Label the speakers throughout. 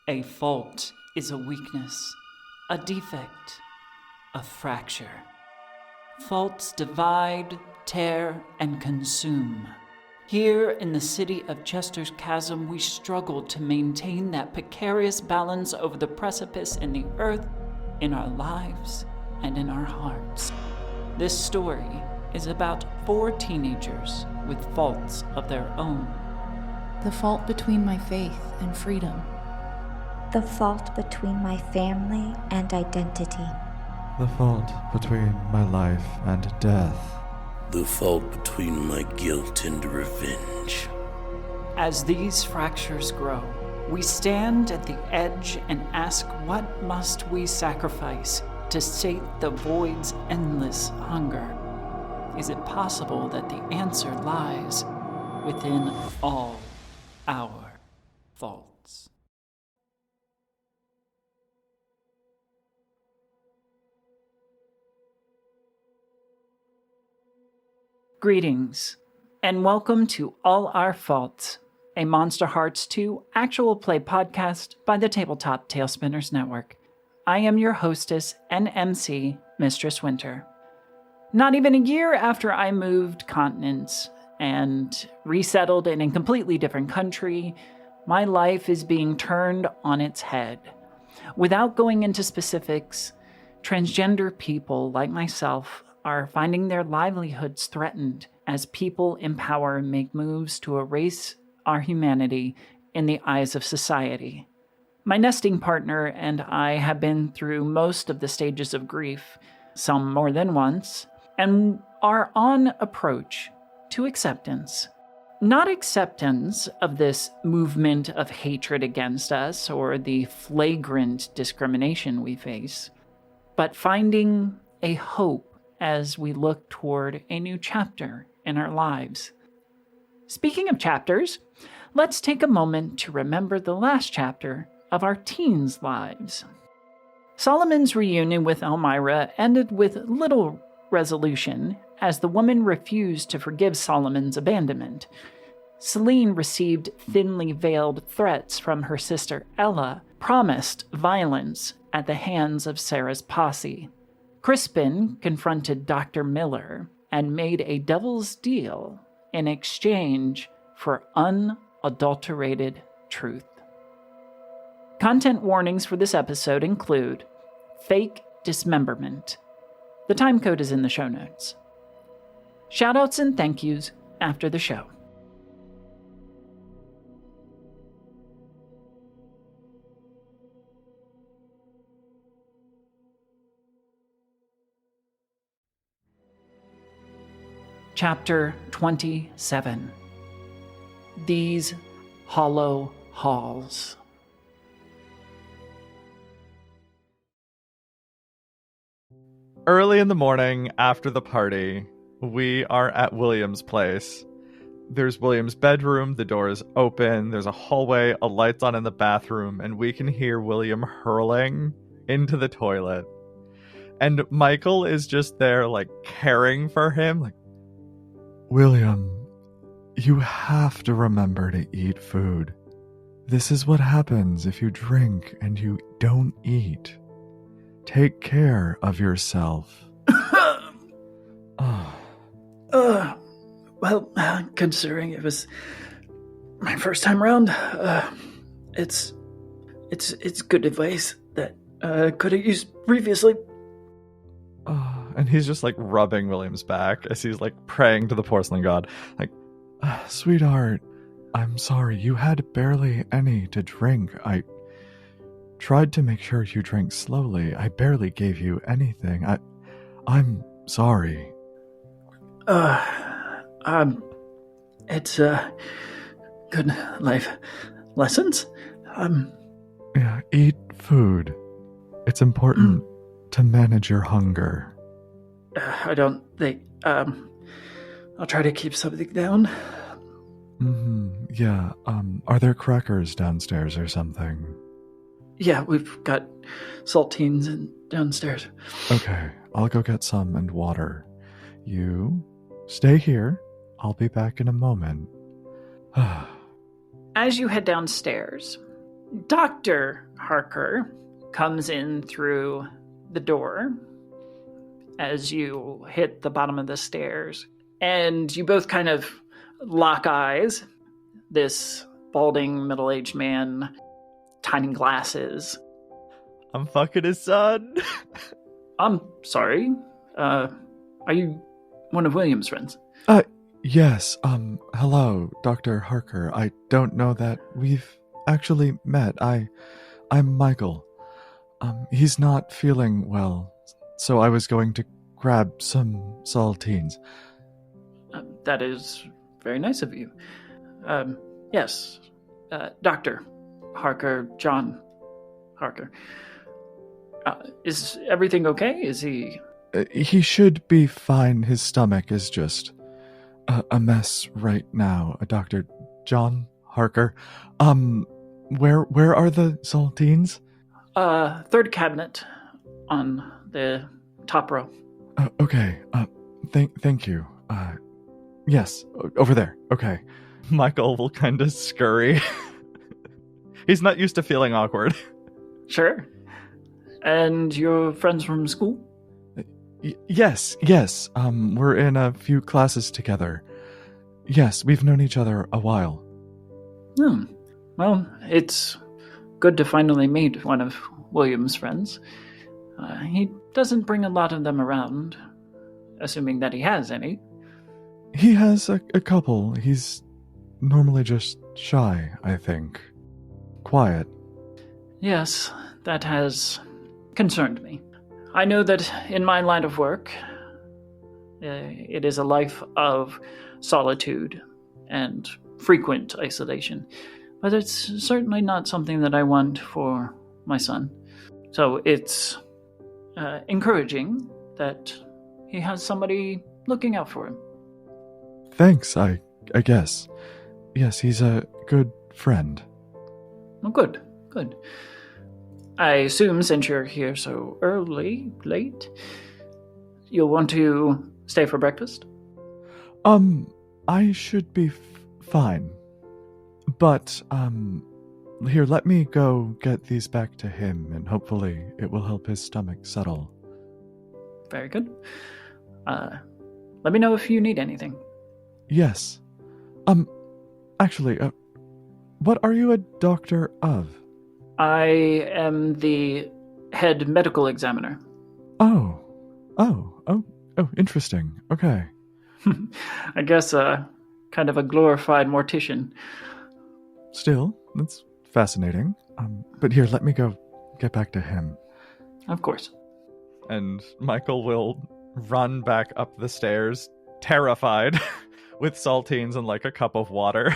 Speaker 1: A fault is a weakness, a defect, a fracture. Faults divide, tear, and consume. Here in the city of Chester's Chasm, we struggle to maintain that precarious balance over the precipice in the earth, in our lives, and in our hearts. This story is about 4 teenagers with faults of their own.
Speaker 2: The fault between my faith and freedom.
Speaker 3: The fault between my family and identity.
Speaker 4: The fault between my life and death.
Speaker 5: The fault between my guilt and revenge.
Speaker 1: As these fractures grow, we stand at the edge and ask, what must we sacrifice to sate the void's endless hunger? Is it possible that the answer lies within all our faults? Greetings, and welcome to All Our Faults, a Monster Hearts 2 actual play podcast by the Tabletop Talespinners Network. I am your hostess and MC, Mistress Winter. Not even a year after I moved continents and resettled in a completely different country, my life is being turned on its head. Without going into specifics, transgender people like myself are finding their livelihoods threatened as people in power make moves to erase our humanity in the eyes of society. My nesting partner and I have been through most of the stages of grief, some more than once, and are on approach to acceptance. Not acceptance of this movement of hatred against us or the flagrant discrimination we face, but finding a hope as we look toward a new chapter in our lives. Speaking of chapters, let's take a moment to remember the last chapter of our teens' lives. Solomon's reunion with Elmira ended with little resolution as the woman refused to forgive Solomon's abandonment. Saline received thinly veiled threats from her sister Ella, promised violence at the hands of Sarah's posse. Crispin confronted Dr. Miller and made a devil's deal in exchange for unadulterated truth. Content warnings for this episode include fake dismemberment. The time code is in the show notes. Shoutouts and thank yous after the show. Chapter 27. These Hollow Halls.
Speaker 4: Early in the morning, after the party, we are at William's place. There's William's bedroom, the door is open, there's a hallway, a light's on in the bathroom, and we can hear William hurling into the toilet. And Michael is just there, caring for him, William, you have to remember to eat food. This is what happens if you drink and you don't eat. Take care of yourself.
Speaker 1: Well, considering it was my first time around, it's good advice that could have used previously.
Speaker 4: And he's just rubbing William's back as he's praying to the porcelain god. Sweetheart, I'm sorry, you had barely any to drink. I tried to make sure you drank slowly. I barely gave you anything. I'm sorry.
Speaker 1: It's good life lessons.
Speaker 4: Yeah, eat food. It's important to manage your hunger.
Speaker 1: I don't think, I'll try to keep something down.
Speaker 4: Yeah, are there crackers downstairs or something?
Speaker 1: Yeah, we've got saltines downstairs.
Speaker 4: Okay, I'll go get some and water. You stay here. I'll be back in a moment.
Speaker 1: As you head downstairs, Dr. Harker comes in through the door as you hit the bottom of the stairs, and you both kind of lock eyes. This balding middle-aged man, tiny glasses.
Speaker 4: I'm fucking his son.
Speaker 1: I'm sorry. Are you one of William's friends?
Speaker 6: Yes, hello, Dr. Harker. I don't know that we've actually met. I'm Michael. He's not feeling well, so I was going to grab some saltines.
Speaker 1: That is very nice of you. Yes, Dr. Harker, John Harker. Is everything okay? Is he...
Speaker 6: He should be fine. His stomach is just a mess right now. Dr. John Harker. Where are the saltines?
Speaker 1: Third cabinet on the top row.
Speaker 6: Okay. Thank you. Yes, over there. Okay.
Speaker 4: Michael will kind of scurry. He's not used to feeling awkward.
Speaker 1: Sure. And your friends from school?
Speaker 6: Yes. We're in a few classes together. Yes, we've known each other a while.
Speaker 1: Well, it's good to finally meet one of William's friends. He doesn't bring a lot of them around, assuming that he has any.
Speaker 6: He has a couple. He's normally just shy, I think. Quiet.
Speaker 1: Yes, that has concerned me. I know that in my line of work, it is a life of solitude and frequent isolation, but it's certainly not something that I want for my son. So it's encouraging that he has somebody looking out for him.
Speaker 6: Thanks, I guess. Yes, he's a good friend.
Speaker 1: Well, good. I assume since you're here so late, you'll want to stay for breakfast?
Speaker 6: I should be fine. But, here, let me go get these back to him, and hopefully it will help his stomach settle.
Speaker 1: Very good. Let me know if you need anything.
Speaker 6: Yes. Actually, what are you a doctor of?
Speaker 1: I am the head medical examiner.
Speaker 6: Oh, interesting. Okay.
Speaker 1: I guess kind of a glorified mortician.
Speaker 6: Still, that's fascinating. But here, let me go get back to him.
Speaker 1: Of course.
Speaker 4: And Michael will run back up the stairs, terrified, with saltines and like a cup of water.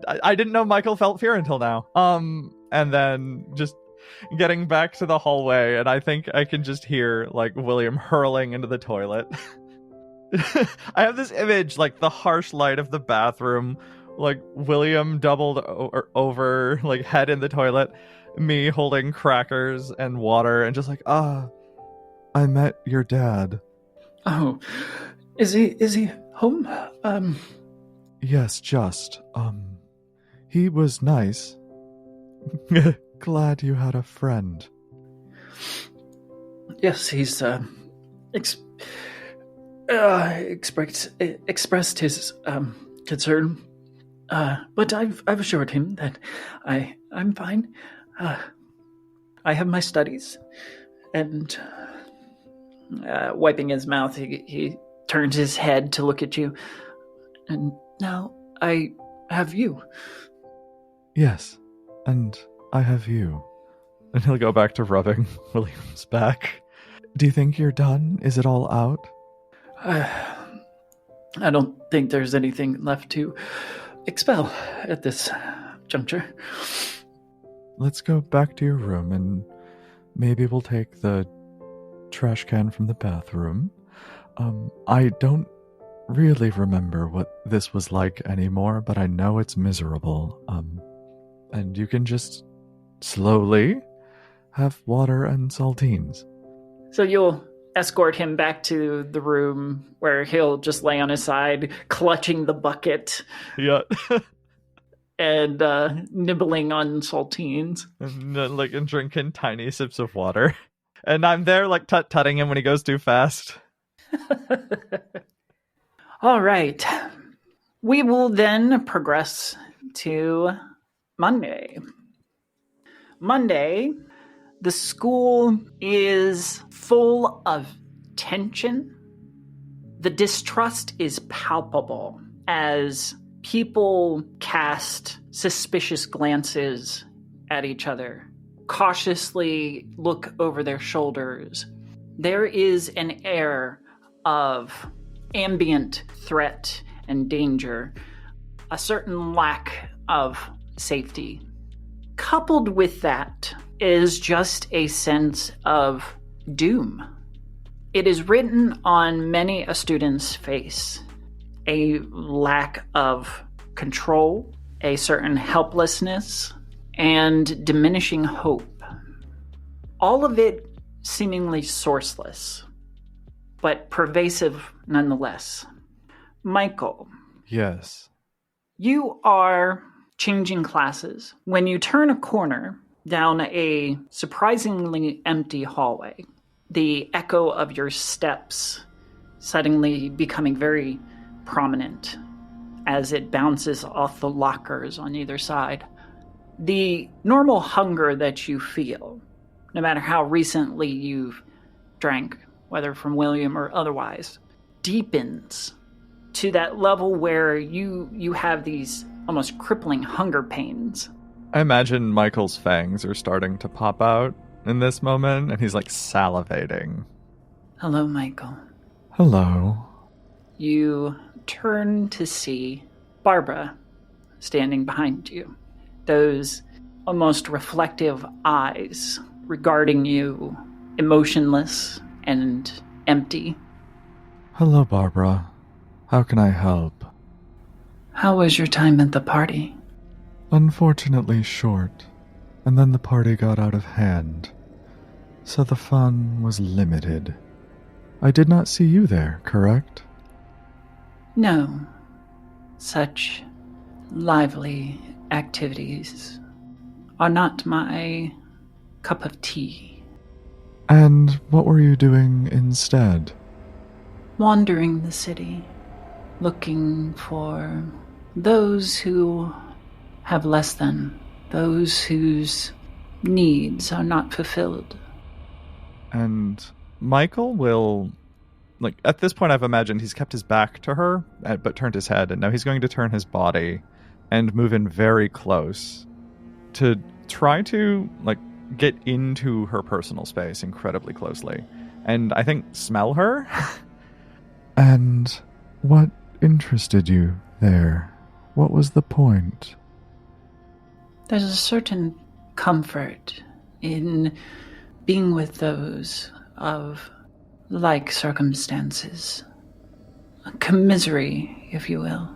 Speaker 4: I didn't know Michael felt fear until now. And then just getting back to the hallway, and I think I can just hear like William hurling into the toilet. I have this image, like the harsh light of the bathroom, like William doubled over, like head in the toilet, me holding crackers and water, and just like,
Speaker 6: I met your dad.
Speaker 1: Oh, is he home?
Speaker 6: Yes, just, he was nice. Glad you had a friend.
Speaker 1: Yes, he's, expressed his, concern. But I've assured him that I'm fine. I have my studies, and, wiping his mouth, he turns his head to look at you. And now I have you.
Speaker 6: Yes, and I have you.
Speaker 4: And he'll go back to rubbing William's back.
Speaker 6: Do you think you're done? Is it all out?
Speaker 1: I don't think there's anything left to expel at this juncture.
Speaker 6: Let's go back to your room, and maybe we'll take the trash can from the bathroom. I don't really remember what this was like anymore, but I know it's miserable. And you can just slowly have water and saltines.
Speaker 1: So you'll escort him back to the room where he'll just lay on his side, clutching the bucket.
Speaker 4: Yeah.
Speaker 1: and nibbling on saltines.
Speaker 4: And drinking tiny sips of water. And I'm there like tut-tutting him when he goes too fast.
Speaker 1: All right. We will then progress to Monday. Monday, the school is full of tension. The distrust is palpable as people cast suspicious glances at each other, cautiously look over their shoulders. There is an air of ambient threat and danger, a certain lack of safety. Coupled with that is just a sense of doom. It is written on many a student's face, a lack of control, a certain helplessness, and diminishing hope. All of it seemingly sourceless, but pervasive nonetheless. Michael.
Speaker 4: Yes.
Speaker 1: You are changing classes when you turn a corner down a surprisingly empty hallway. The echo of your steps suddenly becoming very prominent as it bounces off the lockers on either side. The normal hunger that you feel, no matter how recently you've drank, whether from William or otherwise, deepens to that level where you have these almost crippling hunger pains.
Speaker 4: I imagine Michael's fangs are starting to pop out in this moment, and he's like salivating.
Speaker 1: Hello, Michael.
Speaker 6: Hello.
Speaker 1: You turn to see Barbara standing behind you. Those almost reflective eyes regarding you, emotionless and empty.
Speaker 6: Hello, Barbara. How can I help?
Speaker 1: How was your time at the party?
Speaker 6: Unfortunately short, and then the party got out of hand, so the fun was limited. I did not see you there, correct?
Speaker 1: No. Such lively activities are not my cup of tea.
Speaker 6: And what were you doing instead?
Speaker 1: Wandering the city, looking for those who have less than, those whose needs are not fulfilled.
Speaker 4: And Michael will, at this point I've imagined he's kept his back to her, but turned his head, and now he's going to turn his body and move in very close to try to, get into her personal space incredibly closely. And I think smell her.
Speaker 6: And what interested you there? What was the point?
Speaker 1: There's a certain comfort in being with those of like circumstances. A commisery, if you will.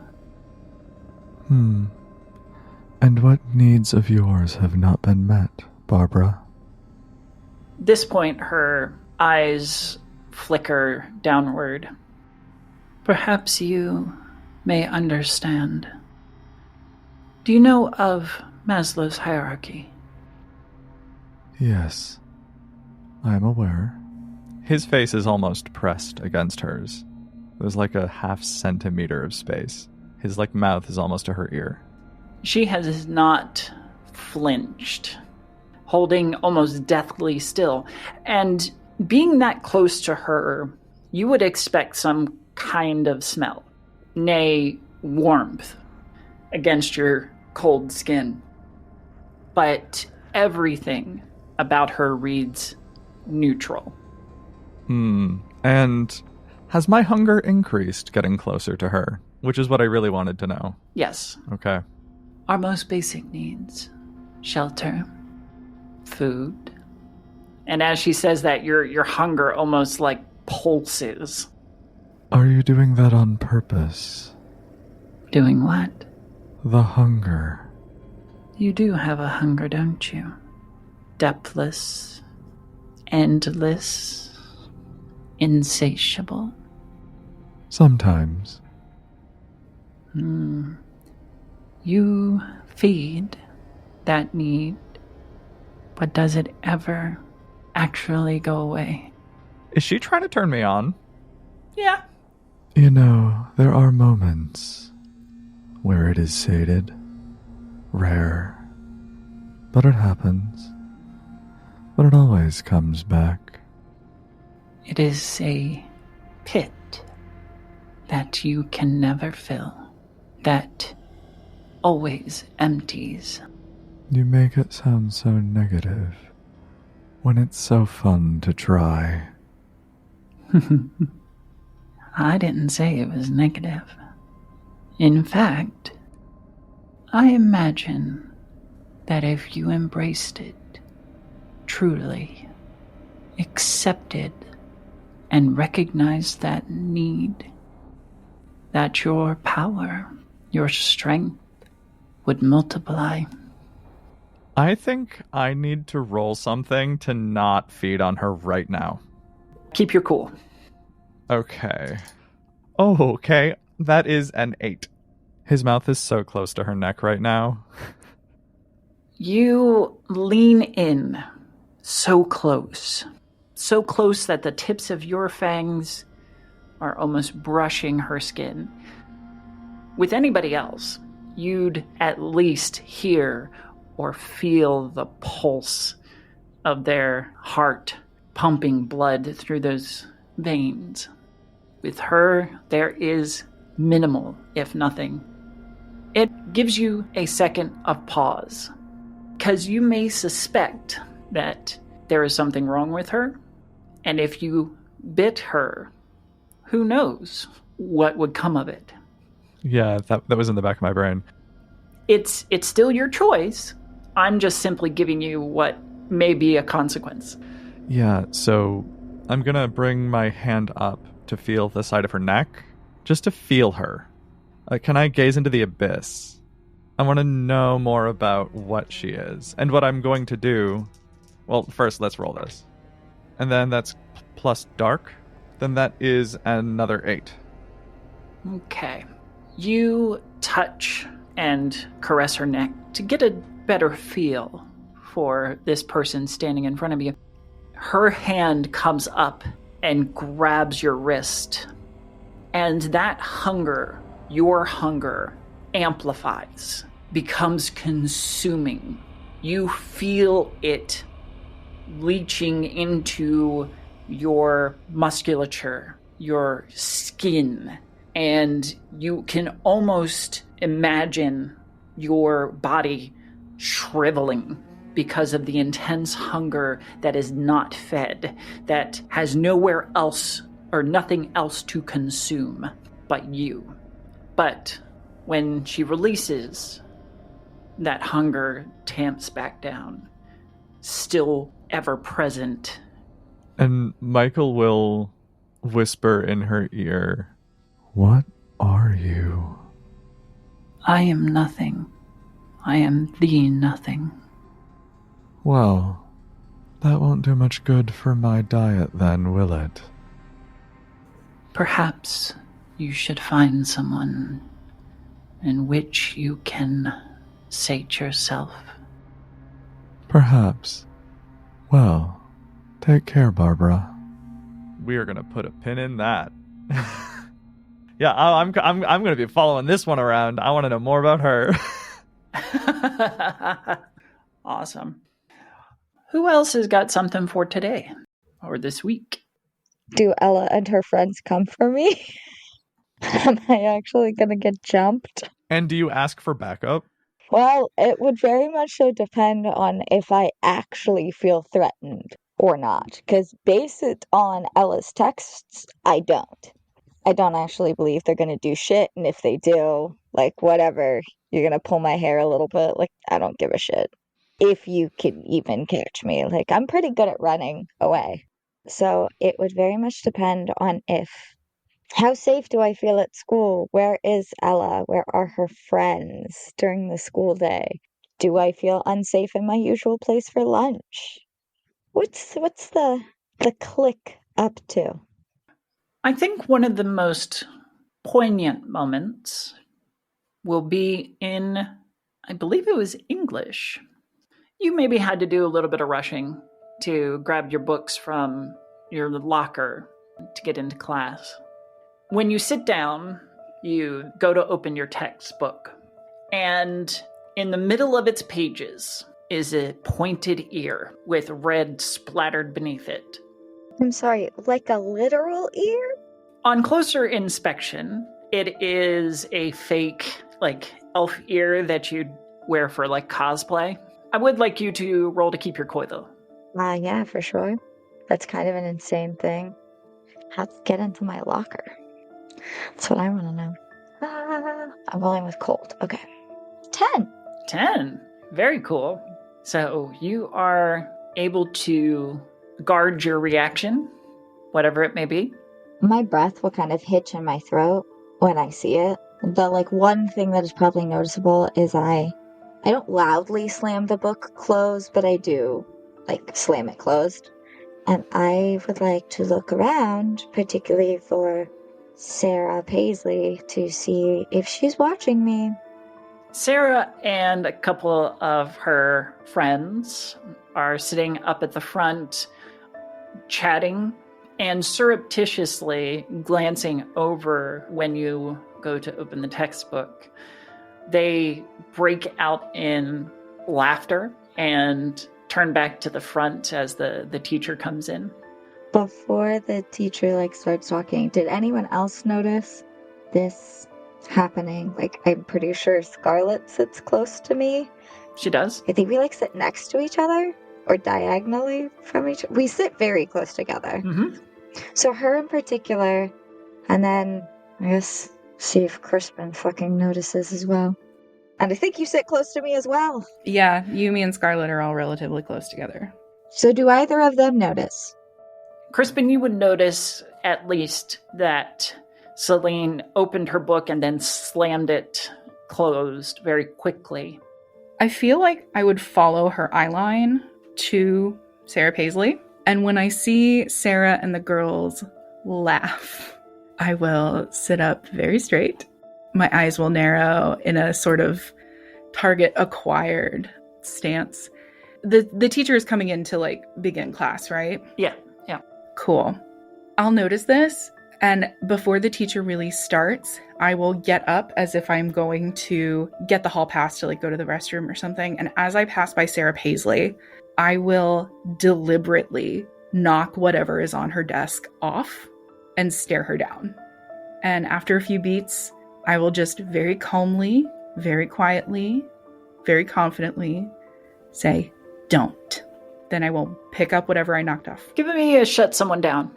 Speaker 6: And what needs of yours have not been met, Barbara?
Speaker 1: At this point, her eyes flicker downward. Perhaps you may understand. Do you know of Maslow's hierarchy?
Speaker 6: Yes, I am aware.
Speaker 4: His face is almost pressed against hers. There's like a half centimeter of space. His mouth is almost to her ear.
Speaker 1: She has not flinched, holding almost deathly still. And being that close to her, you would expect some kind of smell, nay, warmth against your cold skin. But everything about her reads neutral.
Speaker 4: And has my hunger increased getting closer to her? Which is what I really wanted to know.
Speaker 1: Yes.
Speaker 4: Okay.
Speaker 1: Our most basic needs. Shelter. Food. And as she says that, your hunger almost pulses.
Speaker 6: Are you doing that on purpose?
Speaker 1: Doing what?
Speaker 6: The hunger.
Speaker 1: You do have a hunger, don't you? Depthless, endless, insatiable.
Speaker 6: Sometimes.
Speaker 1: You feed that need, but does it ever actually go away?
Speaker 4: Is she trying to turn me on?
Speaker 1: Yeah.
Speaker 6: You know, there are moments where it is sated. Rare. But it happens. But it always comes back.
Speaker 1: It is a pit that you can never fill, that always empties.
Speaker 6: You make it sound so negative, when it's so fun to try.
Speaker 1: I didn't say it was negative. In fact, I imagine that if you embraced it, truly accepted and recognized that need, that your power, your strength would multiply.
Speaker 4: I think I need to roll something to not feed on her right now.
Speaker 1: Keep your cool.
Speaker 4: Okay. Oh, okay. That is an 8. His mouth is so close to her neck right now.
Speaker 1: You lean in so close that the tips of your fangs are almost brushing her skin. With anybody else, you'd at least hear or feel the pulse of their heart pumping blood through those veins. With her, there is minimal, if nothing. It gives you a second of pause, because you may suspect that there is something wrong with her, and if you bit her, who knows what would come of it.
Speaker 4: Yeah, that was in the back of my brain.
Speaker 1: It's still your choice. I'm just simply giving you what may be a consequence.
Speaker 4: Yeah, so I'm gonna bring my hand up to feel the side of her neck, just to feel her. Can I gaze into the abyss? I want to know more about what she is. And what I'm going to do... Well, first, let's roll this. And then that's plus dark. Then that is another 8.
Speaker 1: Okay. You touch and caress her neck to get a better feel for this person standing in front of you. Her hand comes up and grabs your wrist. And that hunger, your hunger, amplifies, becomes consuming. You feel it leaching into your musculature, your skin, and you can almost imagine your body shriveling because of the intense hunger that is not fed, that has nowhere else or nothing else to consume but you. But when she releases, that hunger tamps back down, still ever present.
Speaker 4: And Michael will whisper in her ear,
Speaker 6: What are you?
Speaker 1: I am nothing. I am the nothing.
Speaker 6: Well, that won't do much good for my diet then, will it?
Speaker 1: Perhaps you should find someone in which you can sate yourself.
Speaker 6: Perhaps. Well, take care, Barbara.
Speaker 4: we are gonna put a pin in that. Yeah, I'm gonna be following this one around. I want to know more about her.
Speaker 1: Awesome. Who else has got something for today or this week?
Speaker 3: Do Ella and her friends come for me? Am I actually gonna get jumped?
Speaker 4: And do you ask for backup?
Speaker 3: Well, it would very much so depend on if I actually feel threatened or not. Because based it on Ella's texts, I don't. I don't actually believe they're gonna do shit, and if they do, like, whatever, you're gonna pull my hair a little bit, like, I don't give a shit. If you can even catch me. Like, I'm pretty good at running away. So it would very much depend on how safe do I feel at school? Where is Ella? Where are her friends during the school day? Do I feel unsafe in my usual place for lunch? What's the click up to?
Speaker 1: I think one of the most poignant moments will be in, I believe it was English. You maybe had to do a little bit of rushing to grab your books from your locker to get into class. When you sit down, you go to open your textbook, and in the middle of its pages is a pointed ear with red splattered beneath it.
Speaker 3: I'm sorry, like a literal ear?
Speaker 1: On closer inspection, it is a fake, elf ear that you'd wear for, cosplay. I would like you to roll to keep your koi, though.
Speaker 3: Yeah, for sure. That's kind of an insane thing. How to get into my locker? That's what I want to know. I'm rolling with cold. Okay. 10.
Speaker 1: 10. Very cool. So you are able to guard your reaction, whatever it may be.
Speaker 3: My breath will kind of hitch in my throat when I see it. The one thing that is probably noticeable is I don't loudly slam the book closed, but I do slam it closed. And I would like to look around, particularly for Sarah Paisley, to see if she's watching me.
Speaker 1: Sarah and a couple of her friends are sitting up at the front, chatting and surreptitiously glancing over when you go to open the textbook. They break out in laughter and turn back to the front as the teacher comes in.
Speaker 3: Before the teacher starts talking, did anyone else notice this happening? I'm pretty sure Scarlet sits close to me.
Speaker 1: She does.
Speaker 3: I think we sit next to each other or diagonally from each other. We sit very close together.
Speaker 1: Mm-hmm.
Speaker 3: So her in particular, and then I guess see if Crispin fucking notices as well. And I think you sit close to me as well.
Speaker 2: Yeah, you, me, and Scarlet are all relatively close together.
Speaker 3: So do either of them notice?
Speaker 1: Crispin, you would notice at least that Saline opened her book and then slammed it closed very quickly.
Speaker 2: I feel like I would follow her eyeline to Sarah Paisley. And when I see Sarah and the girls laugh, I will sit up very straight. My eyes will narrow in a sort of target acquired stance. The teacher is coming in to begin class, right?
Speaker 1: Yeah.
Speaker 2: Cool. I'll notice this, and before the teacher really starts, I will get up as if I'm going to get the hall pass to go to the restroom or something. And as I pass by Sarah Paisley, I will deliberately knock whatever is on her desk off and stare her down. And after a few beats, I will just very calmly, very quietly, very confidently say, "Don't." Then I will pick up whatever I knocked off.
Speaker 1: Give me a shut someone down.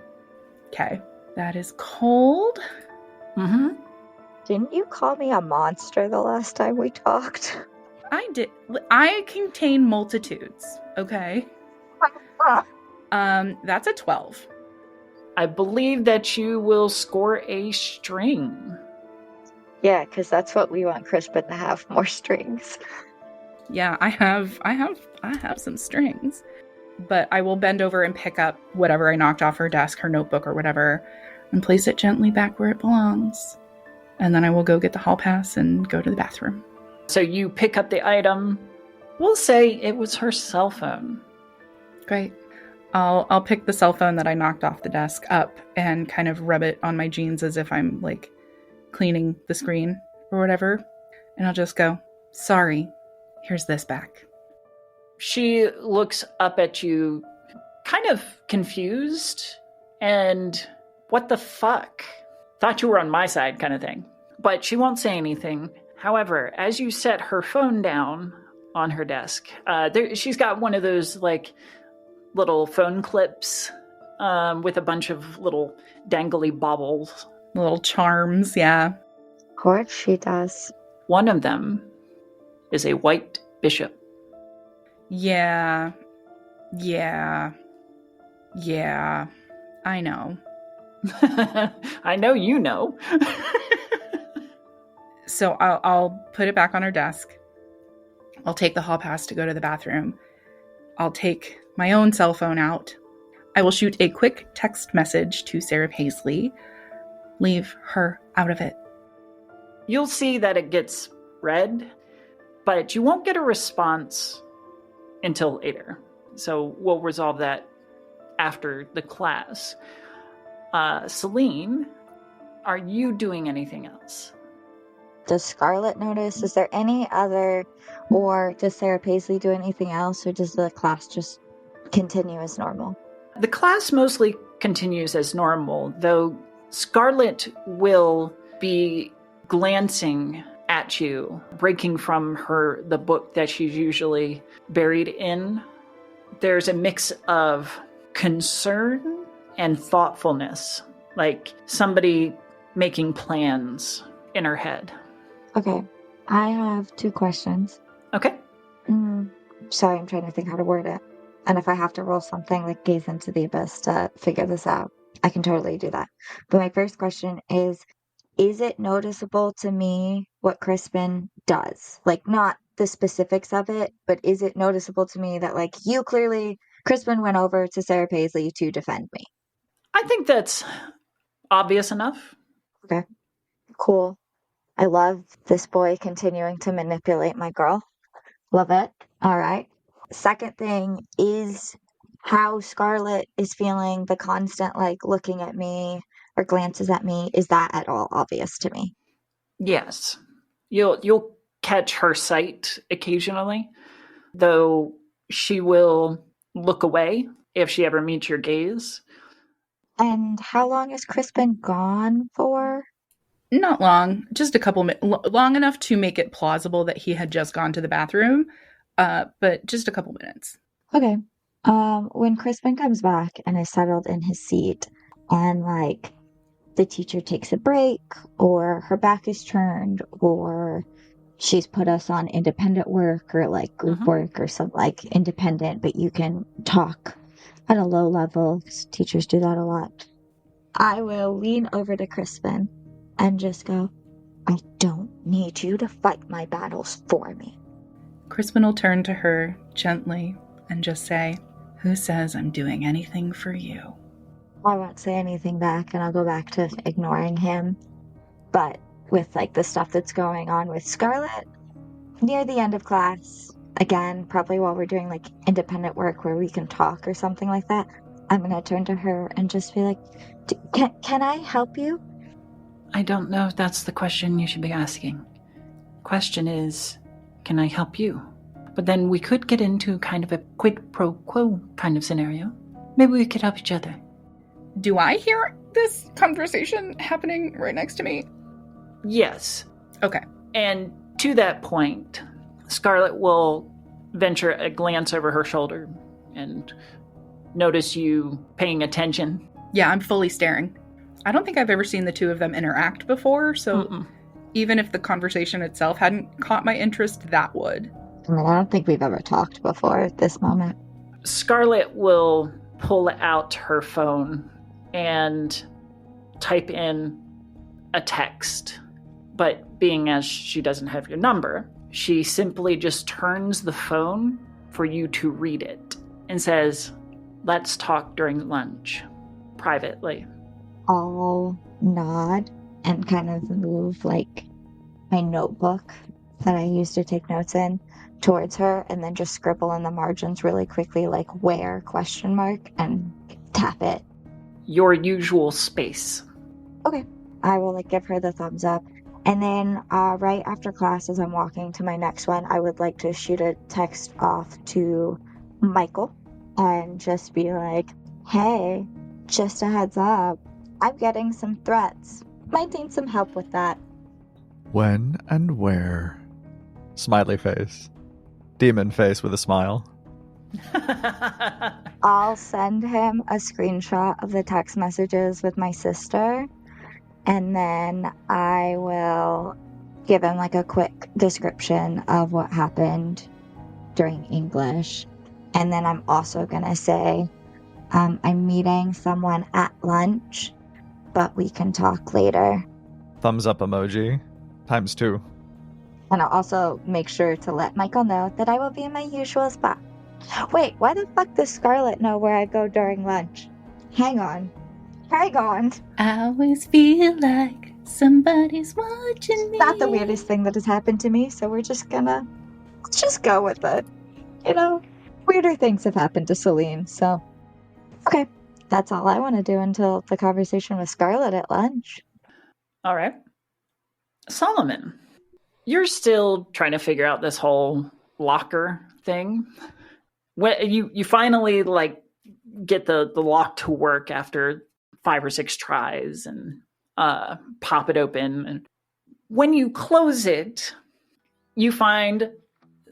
Speaker 2: Okay. That is cold.
Speaker 1: Mm-hmm.
Speaker 3: Didn't you call me a monster the last time we talked?
Speaker 2: I did. I contain multitudes. Okay. That's a 12.
Speaker 1: I believe that you will score a string.
Speaker 3: Yeah, because that's what we want Crispin to have, more strings.
Speaker 2: Yeah, I have some strings. But I will bend over and pick up whatever I knocked off her desk, her notebook or whatever, and place it gently back where it belongs. And then I will go get the hall pass and go to the bathroom.
Speaker 1: So you pick up the item. We'll say it was her cell phone.
Speaker 2: Great. I'll pick the cell phone that I knocked off the desk up and kind of rub it on my jeans as if I'm cleaning the screen or whatever. And I'll just go, "Sorry, here's this back."
Speaker 1: She looks up at you, kind of confused, and what the fuck? Thought you were on my side kind of thing. But she won't say anything. However, as you set her phone down on her desk, she's got one of those little phone clips with a bunch of little dangly baubles.
Speaker 2: Little charms, yeah.
Speaker 3: Of course she does.
Speaker 1: One of them is a white bishop.
Speaker 2: Yeah, I know.
Speaker 1: I know you know.
Speaker 2: So I'll put it back on her desk. I'll take the hall pass to go to the bathroom. I'll take my own cell phone out. I will shoot a quick text message to Sarah Paisley. Leave her out of it.
Speaker 1: You'll see that it gets read, but you won't get a response until later. So we'll resolve that after the class. Saline, are you doing anything else?
Speaker 3: Does Scarlet notice? Is there any other, or does Sarah Paisley do anything else, or does the class just continue as normal?
Speaker 1: The class mostly continues as normal, though Scarlet will be glancing at you, breaking from the book that she's usually buried in. There's a mix of concern and thoughtfulness, like somebody making plans in her head.
Speaker 3: Okay, I have 2 questions.
Speaker 1: Okay.
Speaker 3: Sorry, I'm trying to think how to word it. And if I have to roll something like Gaze into the Abyss to figure this out, I can totally do that. But my first question is it noticeable to me what Crispin does? Like, not the specifics of it, but is it noticeable to me that, like, Crispin went over to Sarah Paisley to defend me?
Speaker 1: I think that's obvious enough.
Speaker 3: Okay, cool. I love this boy continuing to manipulate my girl. Love it. All right. Second thing is how Scarlet is feeling the constant, like, looking at me or glances at me. Is that at all obvious to me?
Speaker 1: Yes. You'll catch her sight occasionally, though she will look away if she ever meets your gaze.
Speaker 3: And how long has Crispin gone for?
Speaker 2: Not long, just a couple minutes, long enough to make it plausible that he had just gone to the bathroom, but just a couple minutes.
Speaker 3: Okay. When Crispin comes back and is settled in his seat, and, like, the teacher takes a break, or her back is turned, or she's put us on independent work, or, like, group work, or something, like, independent, but you can talk at a low level, 'cause teachers do that a lot, I will lean over to Crispin and just go, I don't need you to fight my battles for me.
Speaker 2: Crispin will turn to her gently and just say, who says I'm doing anything for you?
Speaker 3: I won't say anything back, and I'll go back to ignoring him. But with, like, the stuff that's going on with Scarlet, near the end of class, again, probably while we're doing, like, independent work where we can talk or something like that, I'm going to turn to her and just be like, can I help you?
Speaker 1: I don't know if that's the question you should be asking. Question is, can I help you? But then we could get into kind of a quid pro quo kind of scenario. Maybe we could help each other.
Speaker 2: Do I hear this conversation happening right next to me?
Speaker 1: Yes.
Speaker 2: Okay.
Speaker 1: And to that point, Scarlet will venture a glance over her shoulder and notice you paying attention.
Speaker 2: Yeah, I'm fully staring. I don't think I've ever seen the two of them interact before, so even if the conversation itself hadn't caught my interest, that would.
Speaker 3: I mean, I don't think we've ever talked before at this moment.
Speaker 1: Scarlet will pull out her phone and type in a text. But being as she doesn't have your number, she simply just turns the phone for you to read it and says, let's talk during lunch, privately.
Speaker 3: I'll nod and kind of move, like, my notebook that I used to take notes in towards her, and then just scribble in the margins really quickly, like, where, ? And tap it.
Speaker 1: Your usual space.
Speaker 3: Okay. I will, like, give her the thumbs up. And then right after class, as I'm walking to my next one, I would like to shoot a text off to Michael and just be like, hey, just a heads up, I'm getting some threats. Might need some help with that.
Speaker 6: When and where?
Speaker 4: Smiley face. Demon face with a smile.
Speaker 3: I'll send him a screenshot of the text messages with my sister, and then I will give him, like, a quick description of what happened during English. And then I'm also going to say, I'm meeting someone at lunch, but we can talk later.
Speaker 4: Thumbs up emoji. ×2.
Speaker 3: And I'll also make sure to let Michael know that I will be in my usual spot. Wait, why the fuck does Scarlet know where I go during lunch? Hang on.
Speaker 2: I always feel like Somebody's watching me.
Speaker 3: Not the weirdest thing that has happened to me, so let's just go with it. You know, weirder things have happened to Saline, so. Okay, that's all I want to do until the conversation with Scarlet at lunch.
Speaker 1: All right. Solomon, you're still trying to figure out this whole locker thing. When you finally get the lock to work after 5 or 6 tries and pop it open. And when you close it, you find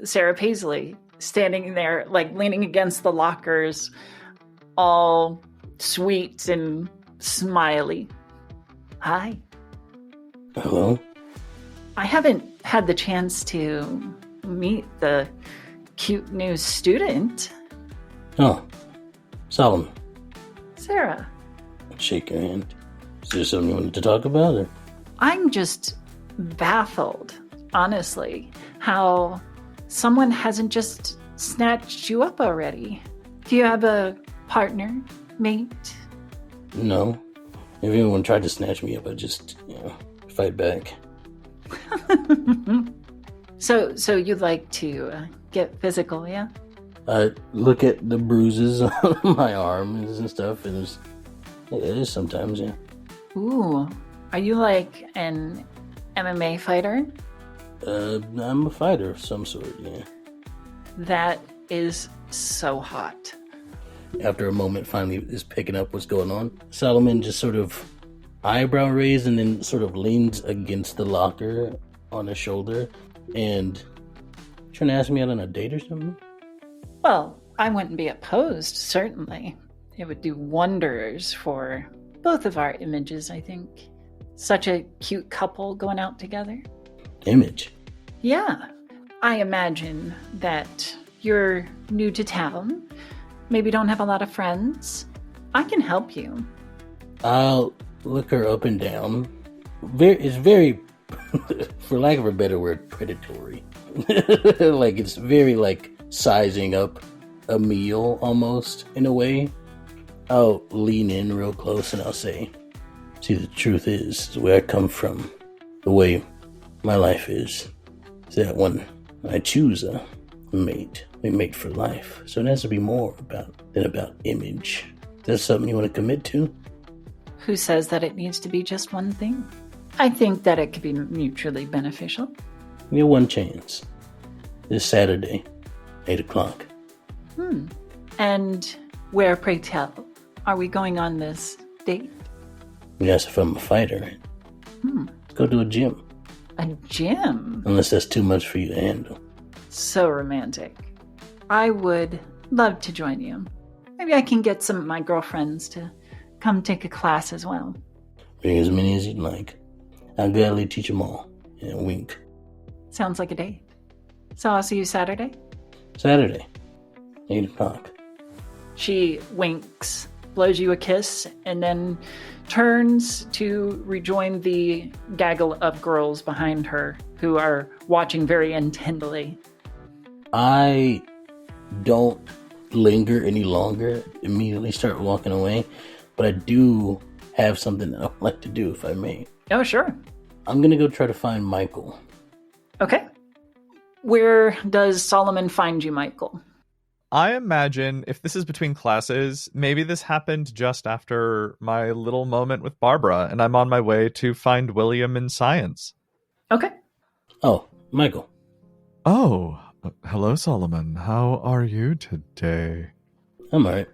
Speaker 1: Sarah Paisley standing there, leaning against the lockers, all sweet and smiley. Hi.
Speaker 5: Hello?
Speaker 1: I haven't had the chance to meet the cute new student.
Speaker 5: Oh, Solomon.
Speaker 1: Sarah.
Speaker 5: Shake your hand. Is there something you wanted to talk about? Or?
Speaker 1: I'm just baffled, honestly, how someone hasn't just snatched you up already. Do you have a partner, mate?
Speaker 5: No. If anyone tried to snatch me up, I'd just, fight back.
Speaker 1: So you'd like to get physical, yeah?
Speaker 5: I look at the bruises on my arms and stuff, and it is sometimes, yeah.
Speaker 1: Ooh, are you like an MMA fighter?
Speaker 5: I'm a fighter of some sort, yeah.
Speaker 1: That is so hot.
Speaker 5: After a moment finally is picking up what's going on, Solomon just sort of eyebrow raised and then sort of leans against the locker on his shoulder and trying to ask me out on a date or something?
Speaker 1: Well, I wouldn't be opposed, certainly. It would do wonders for both of our images, I think. Such a cute couple going out together.
Speaker 5: Image?
Speaker 1: Yeah. I imagine that you're new to town, maybe don't have a lot of friends. I can help you.
Speaker 5: I'll look her up and down. It's very, for lack of a better word, predatory. It's very sizing up a meal almost in a way. I'll lean in real close and I'll say, see, the truth is the way I come from, the way my life is that when I choose a mate, we mate for life. So it has to be more than about image. Is that something you want to commit to?
Speaker 1: Who says that it needs to be just one thing? I think that it could be mutually beneficial.
Speaker 5: Give me one chance. This Saturday, 8 o'clock.
Speaker 1: And where, pray tell, are we going on this date?
Speaker 5: You asked if I'm a fighter. Let's go to a gym.
Speaker 1: A gym?
Speaker 5: Unless that's too much for you to handle.
Speaker 1: So romantic. I would love to join you. Maybe I can get some of my girlfriends to come take a class as well.
Speaker 5: Bring as many as you'd like. I'll gladly teach them all. Yeah, wink.
Speaker 1: Sounds like a date. So I'll see you Saturday?
Speaker 5: Saturday, 8 o'clock.
Speaker 1: She winks, blows you a kiss, and then turns to rejoin the gaggle of girls behind her who are watching very intently.
Speaker 5: I don't linger any longer, immediately start walking away, but I do have something that I'd like to do, if I may.
Speaker 1: Oh, sure.
Speaker 5: I'm going to go try to find Michael.
Speaker 1: Okay. Where does Solomon find you, Michael?
Speaker 4: I imagine if this is between classes, maybe this happened just after my little moment with Barbara, and I'm on my way to find William in science.
Speaker 1: Okay.
Speaker 5: Oh, Michael.
Speaker 6: Oh, hello, Solomon. How are you today?
Speaker 5: I'm alright.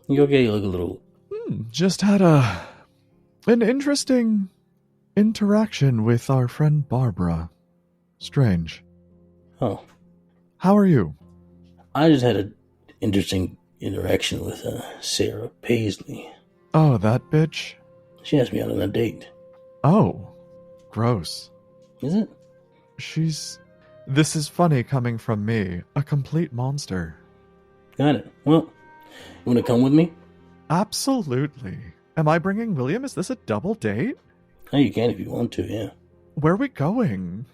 Speaker 5: You okay? You look a little...
Speaker 6: Just had an interesting interaction with our friend Barbara. Strange.
Speaker 5: Oh.
Speaker 6: How are you?
Speaker 5: I just had an interesting interaction with Sarah Paisley.
Speaker 6: Oh, that bitch?
Speaker 5: She asked me out on a date.
Speaker 6: Oh, gross.
Speaker 5: Is it?
Speaker 6: This is funny coming from me, a complete monster.
Speaker 5: Got it. Well, you want to come with me?
Speaker 6: Absolutely. Am I bringing William? Is this a double date?
Speaker 5: Oh, you can if you want to, yeah.
Speaker 6: Where are we going?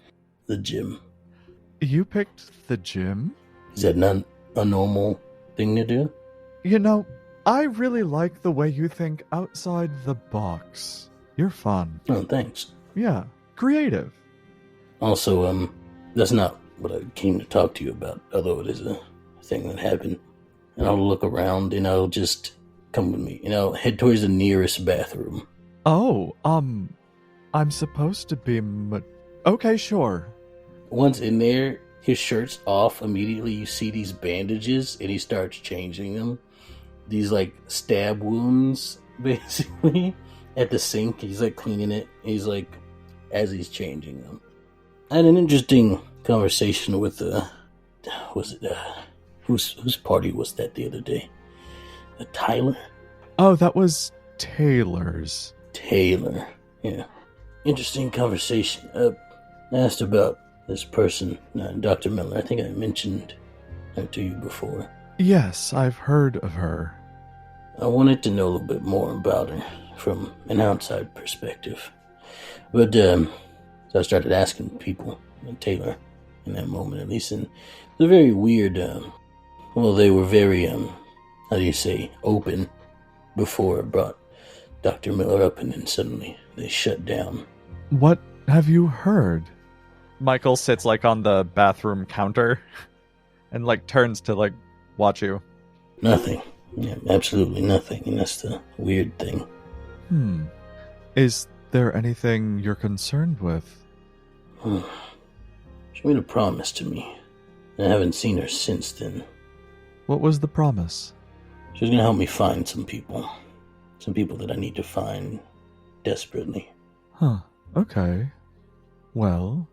Speaker 5: The gym.
Speaker 6: You picked the gym?
Speaker 5: Is that not a normal thing to do?
Speaker 6: You know, I really like the way you think outside the box. You're fun.
Speaker 5: Oh, thanks.
Speaker 6: Yeah, creative.
Speaker 5: Also, that's not what I came to talk to you about, although it is a thing that happened. And I'll look around and I'll just come with me. And I'll head towards the nearest bathroom.
Speaker 6: Oh, I'm supposed to be okay, sure.
Speaker 5: Once in there, his shirt's off. Immediately you see these bandages and he starts changing them. These like stab wounds, basically, at the sink. He's like cleaning it. He's like, as he's changing them. I had an interesting conversation with whose party was that the other day? Tyler?
Speaker 6: Oh, that was Taylor's.
Speaker 5: Taylor, yeah. Interesting conversation. I asked about this person, Dr. Miller. I think I mentioned her to you before.
Speaker 6: Yes, I've heard of her.
Speaker 5: I wanted to know a little bit more about her from an outside perspective. But, so I started asking people, Taylor, in that moment at least, and it was a very weird, they were very, how do you say, open before I brought Dr. Miller up, and then suddenly they shut down.
Speaker 6: What have you heard? Michael sits like on the bathroom counter and like turns to like watch you.
Speaker 5: Nothing. Yeah, absolutely nothing, and that's the weird thing.
Speaker 6: Is there anything you're concerned with?
Speaker 5: She made a promise to me. I haven't seen her since then.
Speaker 6: What was the promise?
Speaker 5: She was going to help me find some people. Some people that I need to find desperately.
Speaker 6: Huh, okay. Well,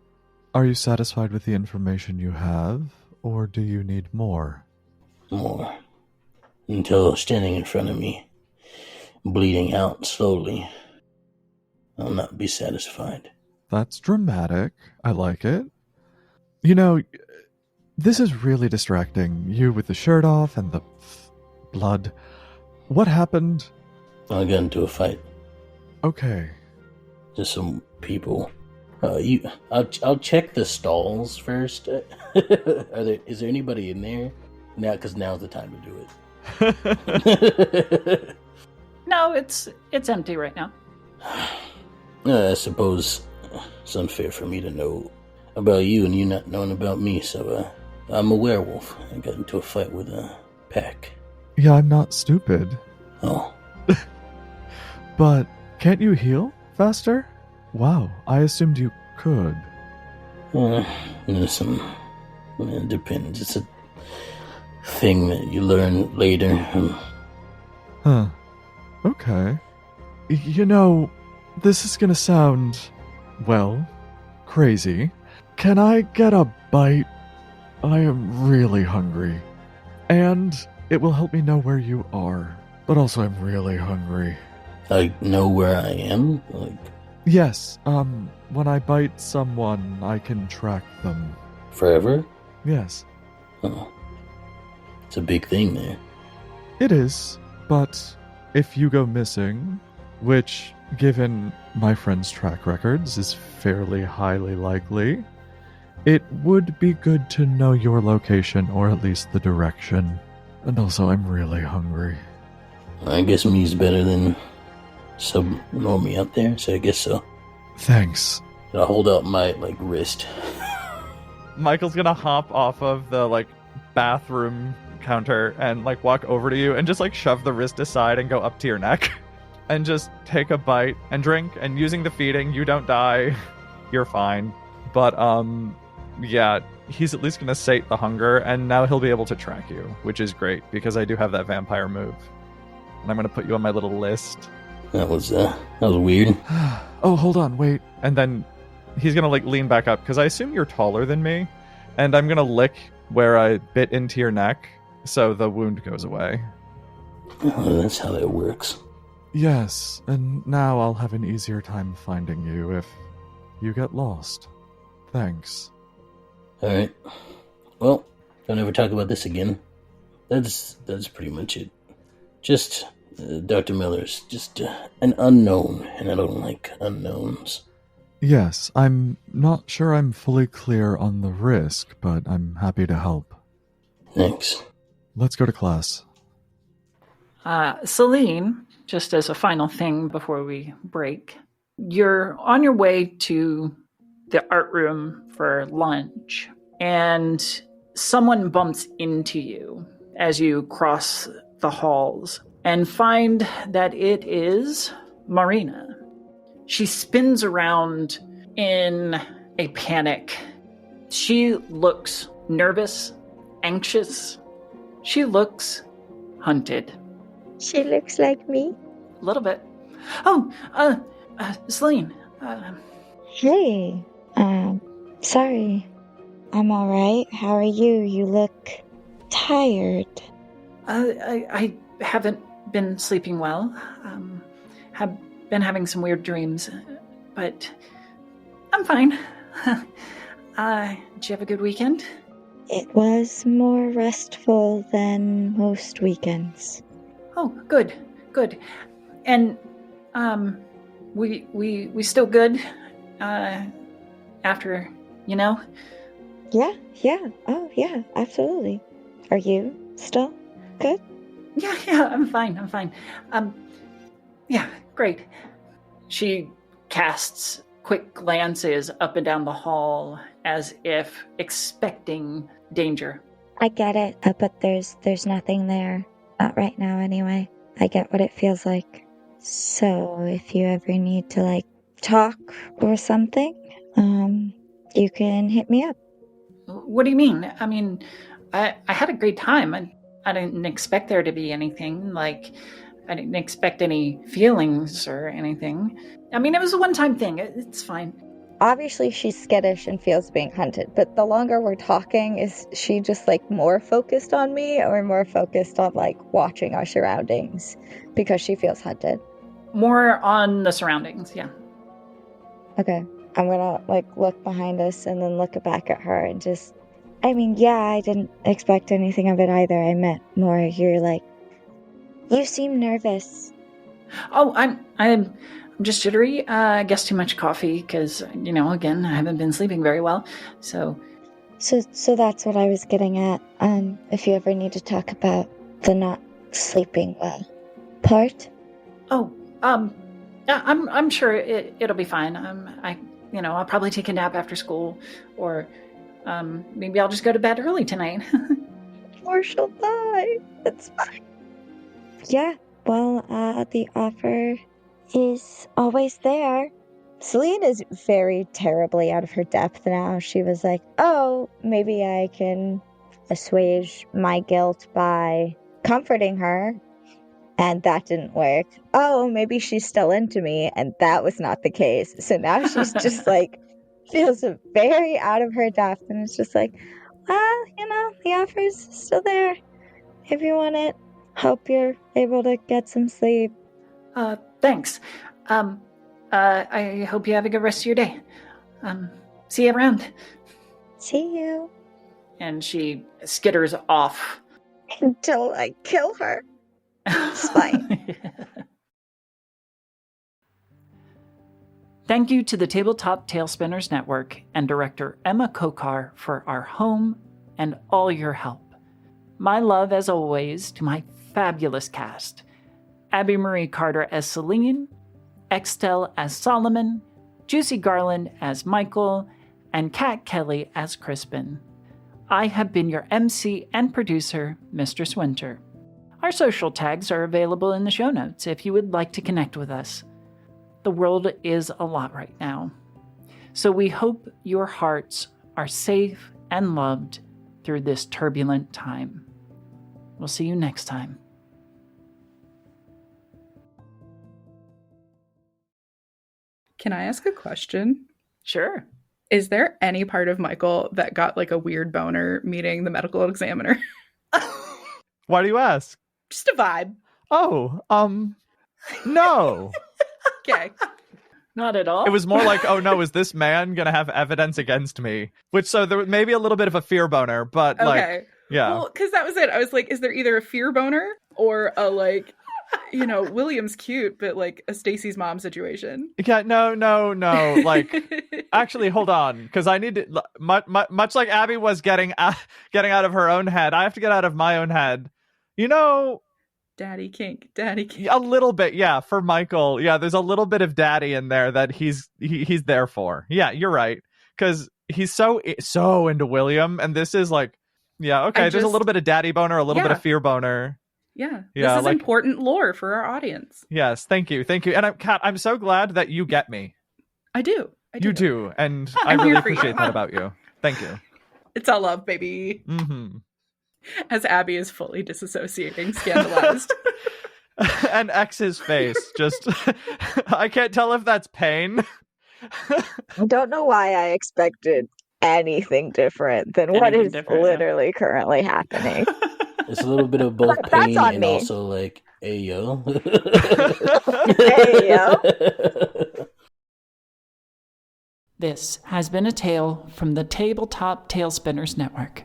Speaker 6: are you satisfied with the information you have, or do you need more?
Speaker 5: More. Until standing in front of me, bleeding out slowly, I'll not be satisfied.
Speaker 6: That's dramatic. I like it. You know, this is really distracting. You with the shirt off and the blood. What happened?
Speaker 5: I got into a fight.
Speaker 6: Okay.
Speaker 5: Just some people. I'll check the stalls first. Is there anybody in there? Now, because now's the time to do it.
Speaker 1: No, it's empty right now.
Speaker 5: I suppose it's unfair for me to know about you and you not knowing about me, so I'm a werewolf. I got into a fight with a pack.
Speaker 6: Yeah, I'm not stupid.
Speaker 5: Oh.
Speaker 6: But can't you heal faster? Wow, I assumed you could.
Speaker 5: It depends. It's a thing that you learn later.
Speaker 6: Huh. Okay. You know, this is gonna sound, well, crazy. Can I get a bite? I am really hungry. And it will help me know where you are. But also I'm really hungry.
Speaker 5: I know where I am?
Speaker 6: Yes, when I bite someone, I can track them.
Speaker 5: Forever?
Speaker 6: Yes.
Speaker 5: Oh. It's a big thing there.
Speaker 6: It is, but if you go missing, which, given my friend's track records, is fairly highly likely, it would be good to know your location, or at least the direction. And also, I'm really hungry.
Speaker 5: I guess me's better than sub-normie out there, so I guess so.
Speaker 6: Thanks.
Speaker 5: I'll hold out my, wrist.
Speaker 4: Michael's gonna hop off of the, bathroom counter and, walk over to you and just, shove the wrist aside and go up to your neck. And just take a bite and drink, and using the feeding, you don't die. You're fine. But, yeah, he's at least gonna sate the hunger, and now he'll be able to track you, which is great, because I do have that vampire move. And I'm gonna put you on my little list.
Speaker 5: That was weird.
Speaker 6: Oh, hold on, wait.
Speaker 4: And then he's gonna lean back up, because I assume you're taller than me, and I'm gonna lick where I bit into your neck, so the wound goes away.
Speaker 5: Oh, that's how that works.
Speaker 6: Yes, and now I'll have an easier time finding you if you get lost. Thanks.
Speaker 5: Alright. Well, don't ever talk about this again. That's pretty much it. Just, Dr. Miller's just an unknown, and I don't like unknowns.
Speaker 6: Yes, I'm not sure I'm fully clear on the risk, but I'm happy to help.
Speaker 5: Thanks.
Speaker 6: Let's go to class.
Speaker 1: Saline, just as a final thing before we break, You're on your way to the art room for lunch, and someone bumps into you as you cross the halls and find that it is Marina. She spins around in a panic. She looks nervous, anxious. She looks hunted.
Speaker 3: She looks like me.
Speaker 1: A little bit. Oh, Saline.
Speaker 3: Hey, sorry. I'm alright. How are you? You look tired.
Speaker 1: I haven't been sleeping well. Have been having some weird dreams, but I'm fine. Did you have a good weekend?
Speaker 3: It was more restful than most weekends.
Speaker 1: Oh, good. And we still good after,
Speaker 3: Yeah. Oh, yeah, absolutely. Are you still good?
Speaker 1: Yeah, I'm fine. Yeah, great. She casts quick glances up and down the hall as if expecting danger.
Speaker 3: I get it, but there's nothing there. Not right now, anyway. I get what it feels like. So, if you ever need to, talk or something, you can hit me up.
Speaker 1: What do you mean? I mean, I had a great time. I didn't expect there to be anything. I didn't expect any feelings or anything. I mean, it was a one-time thing. It's fine.
Speaker 3: Obviously, she's skittish and feels being hunted, but the longer we're talking, is she just, more focused on me or more focused on, watching our surroundings because she feels hunted?
Speaker 1: More on the surroundings, yeah.
Speaker 3: Okay. I'm gonna, look behind us and then look back at her and I didn't expect anything of it either. I meant more, you seem nervous.
Speaker 1: Oh, I'm just jittery. I guess too much coffee because, again, I haven't been sleeping very well. So
Speaker 3: that's what I was getting at. If you ever need to talk about the not sleeping well part.
Speaker 1: Oh, I'm sure it'll be fine. I'll probably take a nap after school, or maybe I'll just go to bed early tonight.
Speaker 3: Or she'll die. It's fine. Yeah, well, the offer is always there. Saline is very terribly out of her depth now. She was like, oh, maybe I can assuage my guilt by comforting her. And that didn't work. Oh, maybe she's still into me. And that was not the case. So now she's just feels very out of her depth. And it's just well, the offer's still there. If you want it, hope you're able to get some sleep.
Speaker 1: Thanks. I hope you have a good rest of your day. See you around.
Speaker 3: See you.
Speaker 1: And she skitters off.
Speaker 3: Until I kill her. It's fine.
Speaker 1: Thank you to the Tabletop Talespinners Network and director Emma Kocar for our home and all your help. My love, as always, to my fabulous cast. Abby Marie Carter as Saline, Extell as Solomon, Juicy Garland as Michael, and Kat Kelly as Crispin. I have been your MC and producer, Mistress Winter. Our social tags are available in the show notes if you would like to connect with us. The world is a lot right now, so we hope your hearts are safe and loved through this turbulent time. We'll see you next time.
Speaker 2: Can I ask a question?
Speaker 1: Sure.
Speaker 2: Is there any part of Michael that got a weird boner meeting the medical examiner?
Speaker 4: Why do you ask?
Speaker 2: Just a vibe.
Speaker 4: Oh, no.
Speaker 2: Okay.
Speaker 1: Not at all.
Speaker 4: It was more like, oh no, is this man gonna have evidence against me? Which, there may be a little bit of a fear boner, but
Speaker 2: okay.
Speaker 4: Yeah.
Speaker 2: Well, because that was it. I was like, is there either a fear boner or a William's cute, but a Stacy's mom situation?
Speaker 4: Yeah, no. Actually, hold on, because I need to. Much like Abby was getting out of her own head, I have to get out of my own head.
Speaker 2: Daddy kink, daddy kink.
Speaker 4: A little bit, yeah, for Michael. Yeah, there's a little bit of daddy in there that he's there for. Yeah, you're right. Because he's so into William, and this is like, yeah, okay, there's a little bit of daddy boner, a little bit of fear boner.
Speaker 2: Yeah,
Speaker 4: yeah,
Speaker 2: this is
Speaker 4: like,
Speaker 2: important lore for our audience.
Speaker 4: Yes, thank you. And Kat, I'm so glad that you get me.
Speaker 2: I do.
Speaker 4: You do, and I really appreciate that about you. Thank you.
Speaker 2: It's all love, baby.
Speaker 4: Mm-hmm.
Speaker 2: As Abby is fully disassociating, scandalized.
Speaker 4: And X's face, just, I can't tell if that's pain.
Speaker 3: I don't know why I expected anything different than what is literally currently happening.
Speaker 5: It's a little bit of both pain and me. Also like, hey yo.
Speaker 3: Hey yo.
Speaker 1: This has been a tale from the Tabletop Talespinners Network.